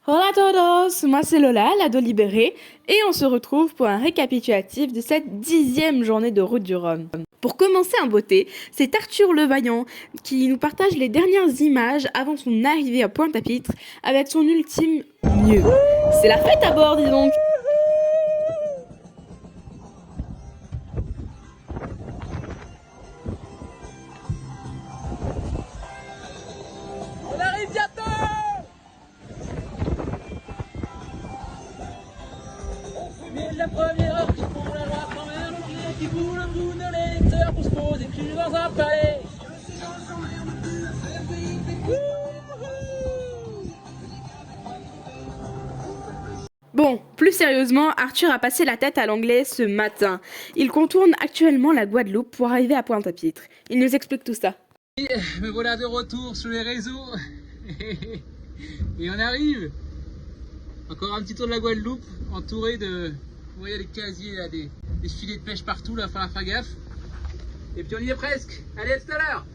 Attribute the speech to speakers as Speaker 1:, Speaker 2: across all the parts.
Speaker 1: Hola a todos, moi c'est Lola, l'ado libérée, et on se retrouve pour un récapitulatif de cette 10e journée de route du Rhum. Pour commencer en beauté, c'est Arthur Levaillant qui nous partage les dernières images avant son arrivée à Pointe-à-Pitre avec son ultime mieux. C'est la fête à bord, dis donc.
Speaker 2: On arrive bientôt. Mais la première heure qui prend la joie quand même, qui fout le bout de l'électeur pour se poser cul dans un palais.
Speaker 1: Bon, plus sérieusement, Arthur a passé la tête à l'anglais ce matin. Il contourne actuellement la Guadeloupe pour arriver à Pointe-à-Pitre. Il nous explique tout ça.
Speaker 2: Me voilà de retour sur les réseaux. Et on arrive. Encore un petit tour de la Guadeloupe, entouré de... Vous voyez les casiers, là, des filets de pêche partout, là, il va falloir faire gaffe. Et puis on y est presque. Allez, à tout à l'heure.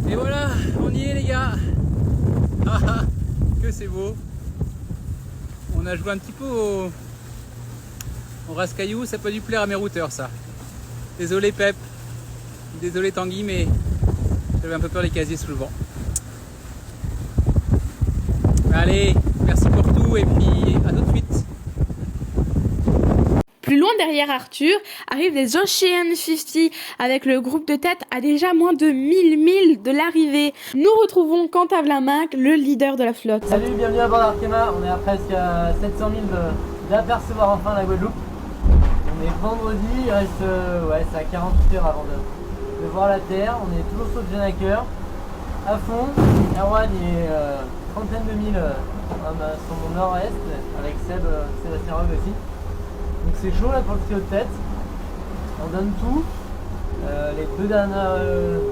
Speaker 2: Et voilà, on y est les gars. Ah, ah, que c'est beau. On a joué un petit peu au rascaillou, ça peut dû plaire à mes routeurs ça. Désolé Pep, désolé Tanguy, mais j'avais un peu peur des casiers sous le vent. Allez, merci pour tout et puis à tout de suite.
Speaker 1: Plus loin derrière Arthur arrivent les Ocean 50 avec le groupe de tête à déjà moins de 1000 milles de l'arrivée. Nous retrouvons Quentin Vlaminck, le leader de la flotte.
Speaker 3: Salut, bienvenue à bord d'Arkema. On est à presque 700 000 d'apercevoir enfin la Guadeloupe. On est vendredi, il reste c'est à 48 heures avant de voir la terre. On est toujours sur le Genaker à fond. Erwan est trentaine de milles sur mon nord-est avec Sébastien Rogue aussi. Donc c'est chaud là pour le trio de tête. On donne tout. Les deux dernières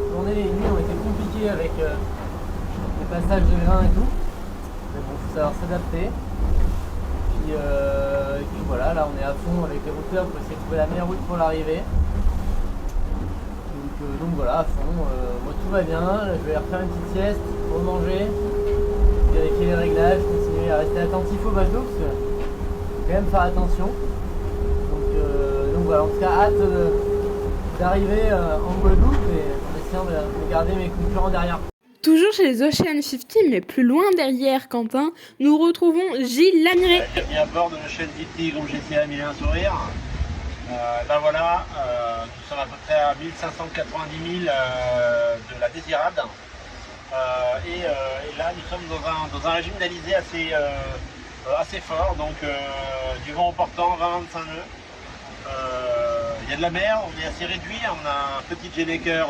Speaker 3: journées et nuits ont été compliquées avec les passages de grains et tout. Mais bon, il faut savoir s'adapter. Et puis voilà, là on est à fond avec les routeurs pour essayer de trouver la meilleure route pour l'arrivée. Donc voilà, à fond. Moi tout va bien. Là, je vais refaire une petite sieste, remanger, vérifier les réglages, continuer à rester attentif au bateau parce que faut quand même faire attention. Donc voilà, en tout cas hâte d'arriver en Guadeloupe et en essayant de garder mes concurrents derrière.
Speaker 1: Toujours chez les Ocean 50, mais plus loin derrière Quentin, nous retrouvons Gilles Lamiré.
Speaker 4: Bienvenue à bord de l'Ocean 50, groupe GCA Mille et un sourires. Là voilà, nous sommes à peu près à 1590 milles de la Désirade. Et là nous sommes dans un régime d'alizé assez fort, donc du vent au portant, 20-25 nœuds. Il y a de la mer, on est assez réduit, on a un petit Genaker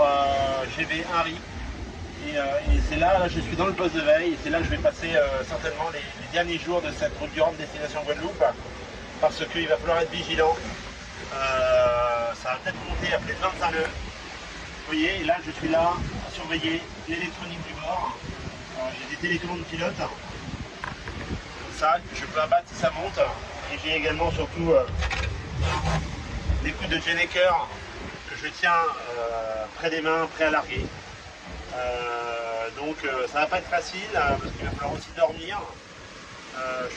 Speaker 4: GV 1 RI. Et c'est là, je suis dans le poste de veille, et c'est là que je vais passer certainement les derniers jours de cette route du Rhum destination Guadeloupe, parce qu'il va falloir être vigilant. Ça va peut-être monter à plus de 25 nœuds. Vous voyez, et là je suis là à surveiller l'électronique du bord. J'ai des télécommandes pilotes. Comme ça, je peux abattre si ça monte. Et j'ai également surtout des coups de Genaker que je tiens près des mains, prêts à larguer. Donc ça va pas être facile parce qu'il va falloir aussi dormir,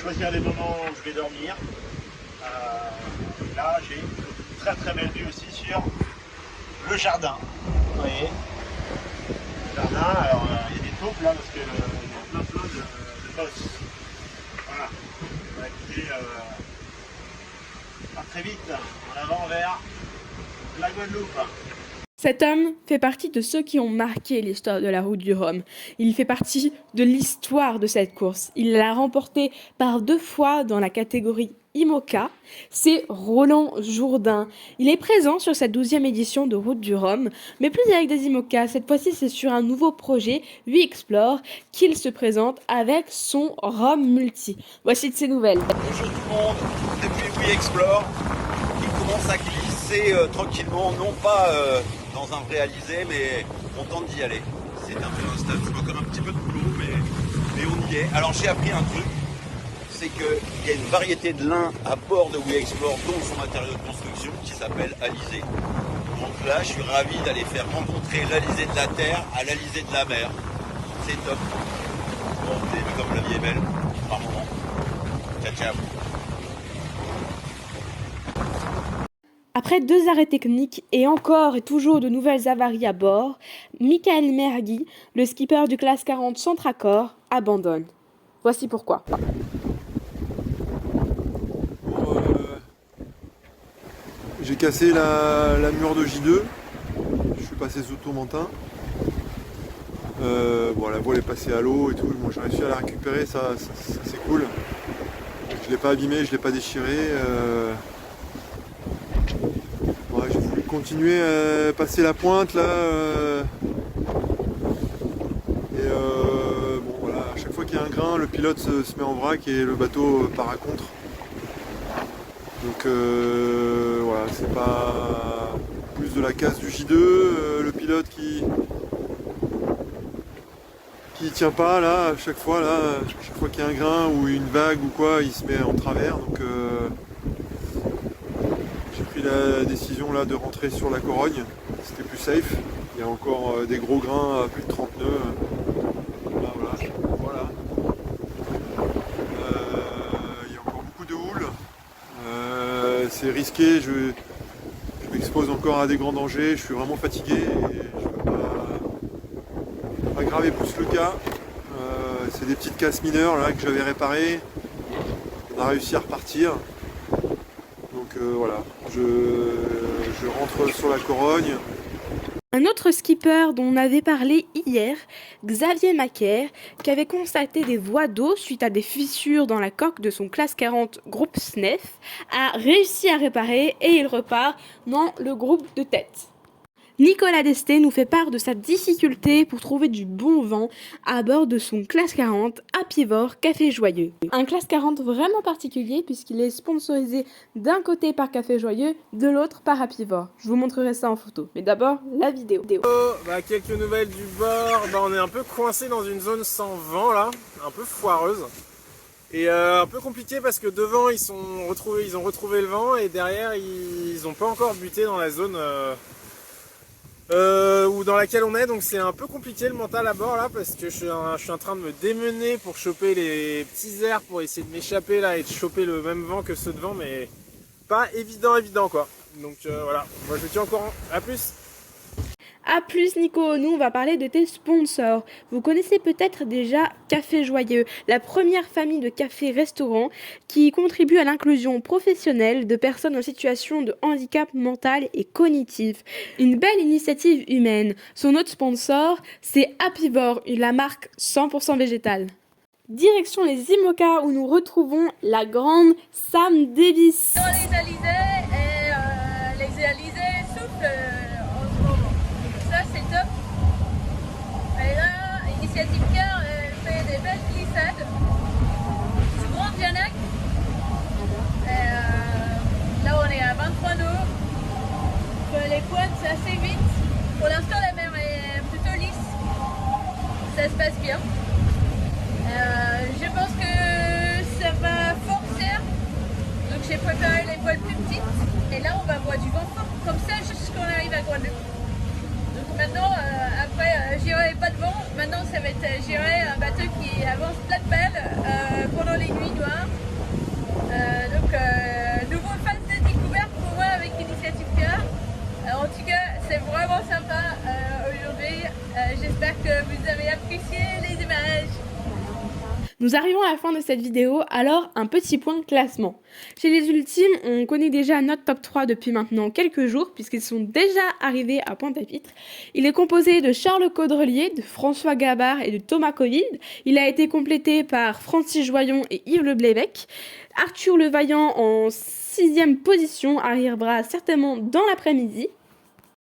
Speaker 4: choisir les moments où je vais dormir. Là j'ai une très très belle vue aussi sur le jardin. Vous voyez, le jardin, alors il y a des taupes là parce que il y a plein de bosses. Voilà, on va écouter pas très vite en avant vers la Guadeloupe.
Speaker 1: Cet homme fait partie de ceux qui ont marqué l'histoire de la route du Rhum. Il fait partie de l'histoire de cette course. Il l'a remportée par 2 fois dans la catégorie IMOCA. C'est Roland Jourdain. Il est présent sur cette 12e édition de Route du Rhum, mais plus avec des IMOCA. Cette fois-ci, c'est sur un nouveau projet, WeExplore, qu'il se présente avec son Rhum Multi. Voici de ses nouvelles.
Speaker 5: Bonjour tout le monde, depuis WeExplore, qui commence à glisser tranquillement, non pas dans un vrai alizé, mais on tente d'y aller. C'est un peu un stade comme un petit peu de boulot, mais on y est. Alors j'ai appris un truc, c'est qu'il y a une variété de lin à bord de WeExplore, dont son matériau de construction, qui s'appelle alizé. Donc là, je suis ravi d'aller faire rencontrer l'alizé de la terre à l'alizé de la mer. c'est top. Bon, vous avez vu comme la vie est belle, par moment. Ciao, ciao.
Speaker 1: Après 2 arrêts techniques et encore et toujours de nouvelles avaries à bord, Michael Mergui, le skipper du classe 40 Centre-Accord, abandonne. Voici pourquoi.
Speaker 6: Bon, j'ai cassé la mure de J2, je suis passé sous tourmentin. Bon, la voile est passée à l'eau et tout, bon, j'ai réussi à la récupérer, ça c'est cool. Je l'ai pas abîmé, je l'ai pas déchiré. Ouais, j'ai voulu continuer à passer la pointe là. Bon voilà, à chaque fois qu'il y a un grain, le pilote se met en vrac et le bateau part à contre. Donc voilà, c'est pas plus de la casse du J2, le pilote qui tient pas là, à chaque fois qu'il y a un grain ou une vague ou quoi, il se met en travers. Donc j'ai pris la décision là de rentrer sur la Corogne, c'était plus safe. Il y a encore des gros grains à plus de 30 nœuds. Voilà. Il y a encore beaucoup de houle. C'est risqué, je m'expose encore à des grands dangers, je suis vraiment fatigué et je ne veux pas aggraver plus le cas. C'est des petites casses mineures là que j'avais réparées. On a réussi à repartir. Donc voilà, je rentre sur la Corogne.
Speaker 1: Un autre skipper dont on avait parlé hier, Xavier Macaire, qui avait constaté des voies d'eau suite à des fissures dans la coque de son classe 40 groupe SNEF, a réussi à réparer et il repart dans le groupe de tête. Nicolas Desté nous fait part de sa difficulté pour trouver du bon vent à bord de son classe 40 Apivor Café Joyeux. Un classe 40 vraiment particulier puisqu'il est sponsorisé d'un côté par Café Joyeux, de l'autre par Apivor. Je vous montrerai ça en photo, mais d'abord la vidéo.
Speaker 7: Quelques nouvelles du bord, on est un peu coincé dans une zone sans vent là, un peu foireuse. Et un peu compliqué parce que devant ils ont retrouvé le vent et derrière ils n'ont pas encore buté dans la zone ou dans laquelle on est, donc c'est un peu compliqué le mental à bord là parce que je suis en train de me démener pour choper les petits airs pour essayer de m'échapper là et de choper le même vent que ceux devant, mais pas évident quoi. Donc voilà, moi je vous tiens au courant, à plus.
Speaker 1: A plus Nico, nous on va parler de tes sponsors. Vous connaissez peut-être déjà Café Joyeux, la première famille de cafés-restaurants qui contribue à l'inclusion professionnelle de personnes en situation de handicap mental et cognitif. Une belle initiative humaine. Son autre sponsor, c'est Apivor, la marque 100% végétale. Direction les IMOCA où nous retrouvons la grande Sam Davis.
Speaker 8: Dans les alizés et les alizés soufflent en ce moment. Ça c'est top. Et là, Initiative Car fait des belles glissades sous Grande Janac. Là on est à 23 nœuds. Les pointes c'est assez vite. Pour l'instant la mer est plutôt lisse. Ça se passe bien. Je pense que ça va forcer. Donc j'ai préparé les voiles plus petites. Et là on va avoir du vent fort. Comme ça jusqu'on arrive à Guadeloupe. Donc maintenant, après, j'irai pas de vent. Maintenant, ça va être, j'irai un bateau qui avance plein de pelles pendant les nuits noires. Nouvelle phase de découverte pour moi avec Initiative Car. En tout cas, c'est vraiment sympa aujourd'hui. J'espère que vous avez apprécié les images.
Speaker 1: Nous arrivons à la fin de cette vidéo, alors un petit point de classement. Chez les Ultimes, on connaît déjà notre top 3 depuis maintenant quelques jours, puisqu'ils sont déjà arrivés à Pointe-à-Pitre. Il est composé de Charles Caudrelier, de François Gabard et de Thomas Covid. Il a été complété par Francis Joyon et Yves Le Blévec. Arthur Levaillant en 6e position arrivera certainement dans l'après-midi.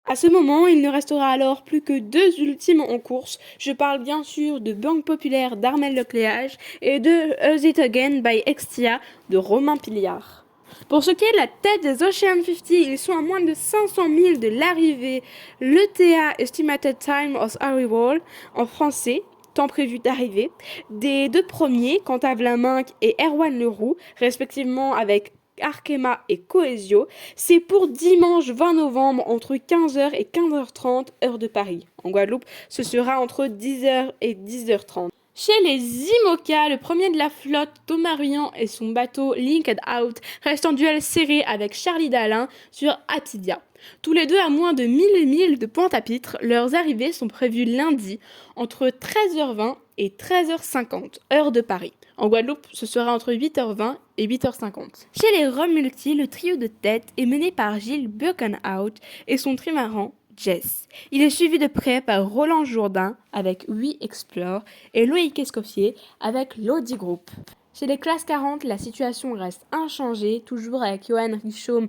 Speaker 1: À ce moment, il ne restera alors plus que 2 ultimes en course. Je parle bien sûr de Banque Populaire d'Armel Lecléage et de Earth It Again by Extia de Romain Piliard. Pour ce qui est de la tête des Ocean 50, ils sont à moins de 500 000 de l'arrivée. L'ETA Estimated Time of Arrival en français, temps prévu d'arrivée, des 2 premiers, Quentin Vlaminck et Erwan Leroux, respectivement avec Arkema et Coesio. C'est pour dimanche 20 novembre entre 15h et 15h30 heure de Paris. En Guadeloupe, ce sera entre 10h et 10h30. Chez les IMOCA, le premier de la flotte, Thomas Ruyant et son bateau Linked Out restent en duel serré avec Charlie Dalin sur Atidia. Tous les deux à moins de 1000 milles de Pointe-à-Pitre, leurs arrivées sont prévues lundi entre 13h20 et 13h50, heure de Paris. En Guadeloupe, ce sera entre 8h20 et 8h50. Chez les Rhum Multi, le trio de tête est mené par Gilles Birkenhout et son trimaran Jess. Il est suivi de près par Roland Jourdain avec We Explore et Loïc Escoffier avec l'Audi Group. Chez les classes 40, la situation reste inchangée, toujours avec Johan Richaume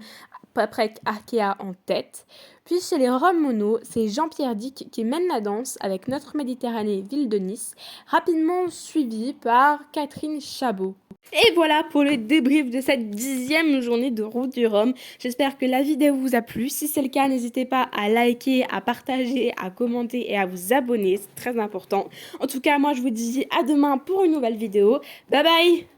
Speaker 1: après Arkea en tête. Puis chez les Rhum Mono, c'est Jean-Pierre Dick qui mène la danse avec Notre Méditerranée Ville de Nice, rapidement suivi par Catherine Chabot. Et voilà pour le débrief de cette 10e journée de Route du Rhum. J'espère que la vidéo vous a plu. Si c'est le cas, n'hésitez pas à liker, à partager, à commenter et à vous abonner. C'est très important. En tout cas, moi je vous dis à demain pour une nouvelle vidéo. Bye bye!